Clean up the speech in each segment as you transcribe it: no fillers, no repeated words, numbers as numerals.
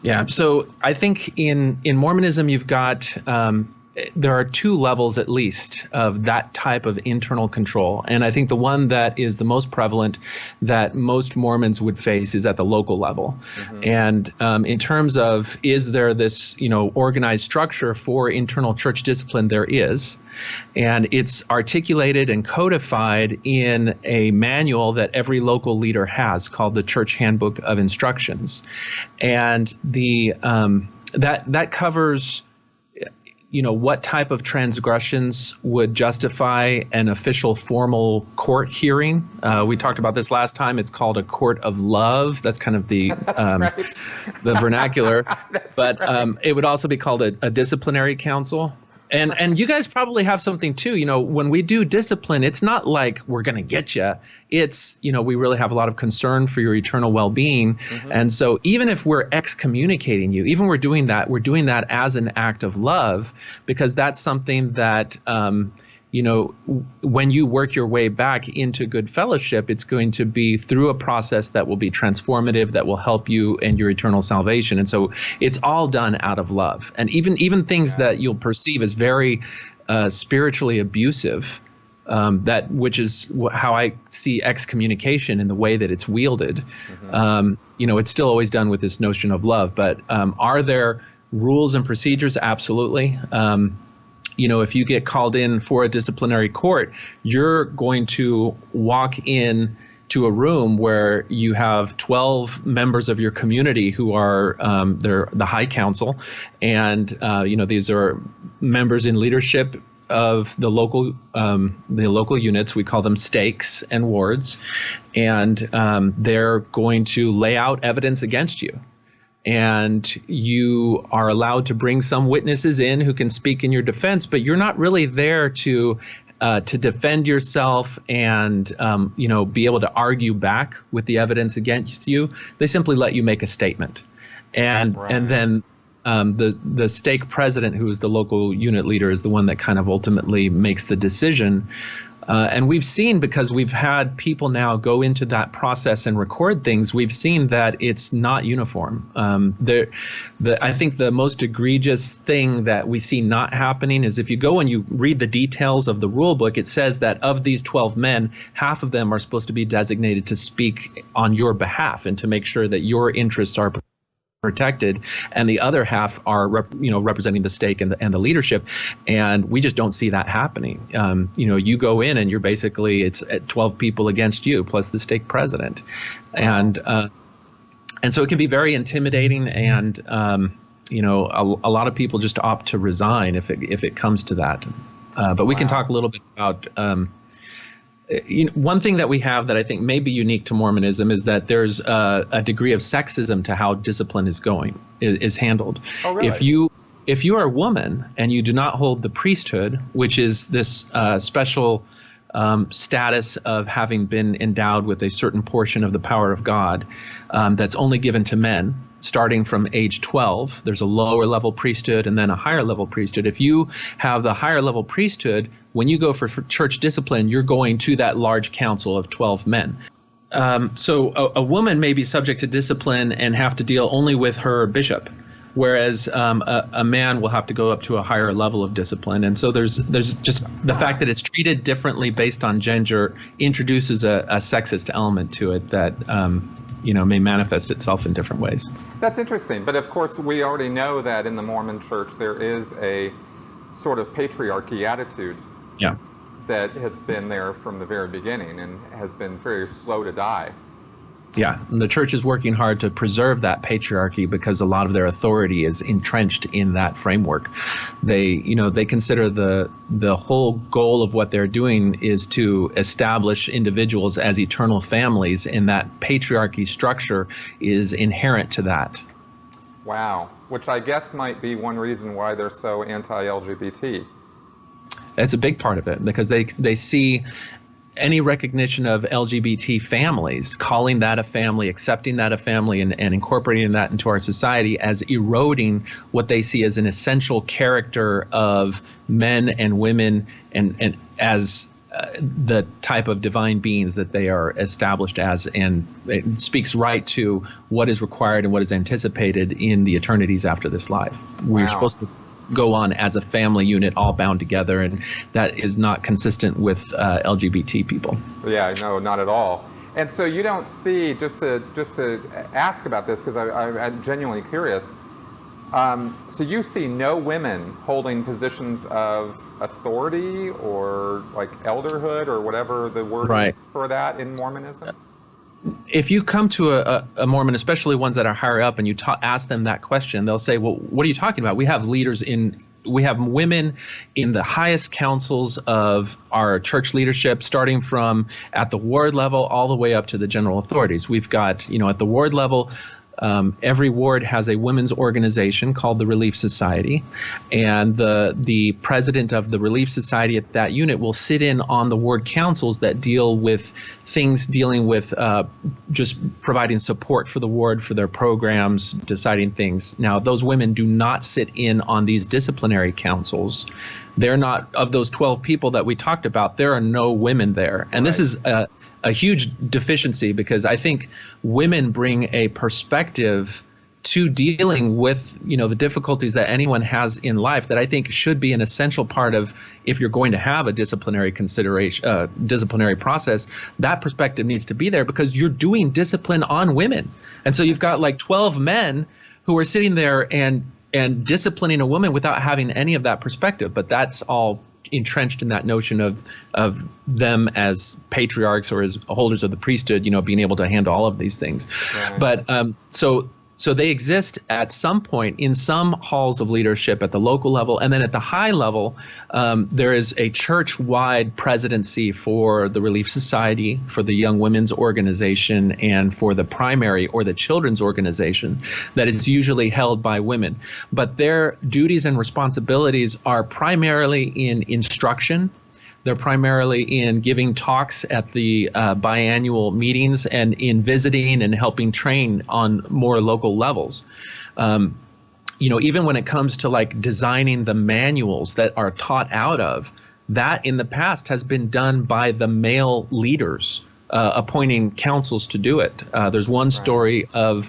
Yeah. So I think in Mormonism, you've got there are two levels at least of that type of internal control. And I think the one that is the most prevalent that most Mormons would face is at the local level. And in terms of, is there this, organized structure for internal church discipline? There is. And it's articulated and codified in a manual that every local leader has called the Church Handbook of Instructions. And the that covers what type of transgressions would justify an official formal court hearing. We talked about this last time. It's called a court of love. That's kind of the the vernacular. But it would also be called a disciplinary council. And you guys probably have something too. When we do discipline, it's not like we're going to get you. It's, we really have a lot of concern for your eternal well-being. And so even if we're excommunicating you, even we're doing that as an act of love, because that's something that, when you work your way back into good fellowship, it's going to be through a process that will be transformative, that will help you in your eternal salvation. And so it's all done out of love. And even things that you'll perceive as very spiritually abusive, which is how I see excommunication in the way that it's wielded. It's still always done with this notion of love. But are there rules and procedures? Absolutely. If you get called in for a disciplinary court, you're going to walk in to a room where you have 12 members of your community who are they're the high council, and these are members in leadership of the local units. We call them stakes and wards, and they're going to lay out evidence against you. And you are allowed to bring some witnesses in who can speak in your defense, but you're not really there to defend yourself and be able to argue back with the evidence against you. They simply let you make a statement, and then the stake president, who is the local unit leader, is the one that kind of ultimately makes the decision. And we've seen, because we've had people now go into that process and record things, we've seen that it's not uniform. I think the most egregious thing that we see not happening is if you go and you read the details of the rule book, it says that of these 12 men, half of them are supposed to be designated to speak on your behalf and to make sure that your interests are protected, and the other half are representing the stake and the leadership, and we just don't see that happening. You go in and you're basically, it's 12 people against you plus the stake president, and so it can be very intimidating, and a lot of people just opt to resign if it comes to that. But we can talk a little bit about. One thing that we have that I think may be unique to Mormonism is that there's a degree of sexism to how discipline is handled. Oh, really? If you are a woman and you do not hold the priesthood, which is this special status of having been endowed with a certain portion of the power of God that's only given to men, starting from age 12, there's a lower level priesthood and then a higher level priesthood. If you have the higher level priesthood, when you go for church discipline, you're going to that large council of 12 men. So a woman may be subject to discipline and have to deal only with her bishop, whereas a man will have to go up to a higher level of discipline. And so there's just the fact that it's treated differently based on gender introduces a sexist element to it that may manifest itself in different ways. That's interesting. But of course, we already know that in the Mormon church, there is a sort of patriarchy attitude that has been there from the very beginning and has been very slow to die. Yeah, and the church is working hard to preserve that patriarchy because a lot of their authority is entrenched in that framework. They consider the whole goal of what they're doing is to establish individuals as eternal families, and that patriarchy structure is inherent to that. Wow, which I guess might be one reason why they're so anti-LGBT. That's a big part of it, because they see any recognition of LGBT families, calling that a family, accepting that a family, and incorporating that into our society as eroding what they see as an essential character of men and women, and as the type of divine beings that they are established as, and it speaks right to what is required and what is anticipated in the eternities after this life. We're supposed to go on as a family unit, all bound together, and that is not consistent with LGBT people. Yeah, no, not at all. And so you don't see, just to ask about this, because I'm genuinely curious, so you see no women holding positions of authority or like elderhood or whatever the word is for that in Mormonism? If you come to a Mormon, especially ones that are higher up, and you ask them that question, they'll say, well, what are you talking about? We have we have women in the highest councils of our church leadership, starting from at the ward level all the way up to the general authorities. We've got, at the ward level, every ward has a women's organization called the Relief Society, and the president of the Relief Society at that unit will sit in on the ward councils that deal with things dealing with just providing support for the ward, for their programs, deciding things. Now, those women do not sit in on these disciplinary councils. They're not, of those 12 people that we talked about, there are no women there. And this is a huge deficiency, because I think women bring a perspective to dealing with, the difficulties that anyone has in life that I think should be an essential part of, if you're going to have a disciplinary disciplinary process, that perspective needs to be there, because you're doing discipline on women. And so you've got like 12 men who are sitting there and disciplining a woman without having any of that perspective. But that's all entrenched in that notion of them as patriarchs or as holders of the priesthood, being able to handle all of these things. Right. But so they exist at some point in some halls of leadership at the local level, and then at the high level, there is a church-wide presidency for the Relief Society, for the Young Women's Organization, and for the primary or the children's organization that is usually held by women. But their duties and responsibilities are primarily in instruction. They're primarily in giving talks at the biannual meetings and in visiting and helping train on more local levels. Even when it comes to like designing the manuals that are taught out of, that in the past has been done by the male leaders, appointing councils to do it. There's one story of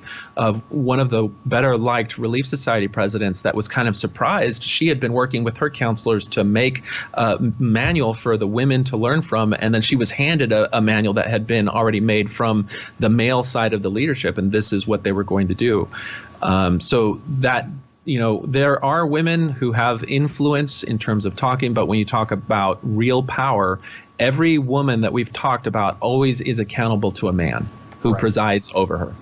one of the better liked Relief Society presidents that was kind of surprised. She had been working with her counselors to make a manual for the women to learn from, and then she was handed a manual that had been already made from the male side of the leadership, and this is what they were going to do. So that, there are women who have influence in terms of talking, but when you talk about real power, every woman that we've talked about always is accountable to a man who presides over her.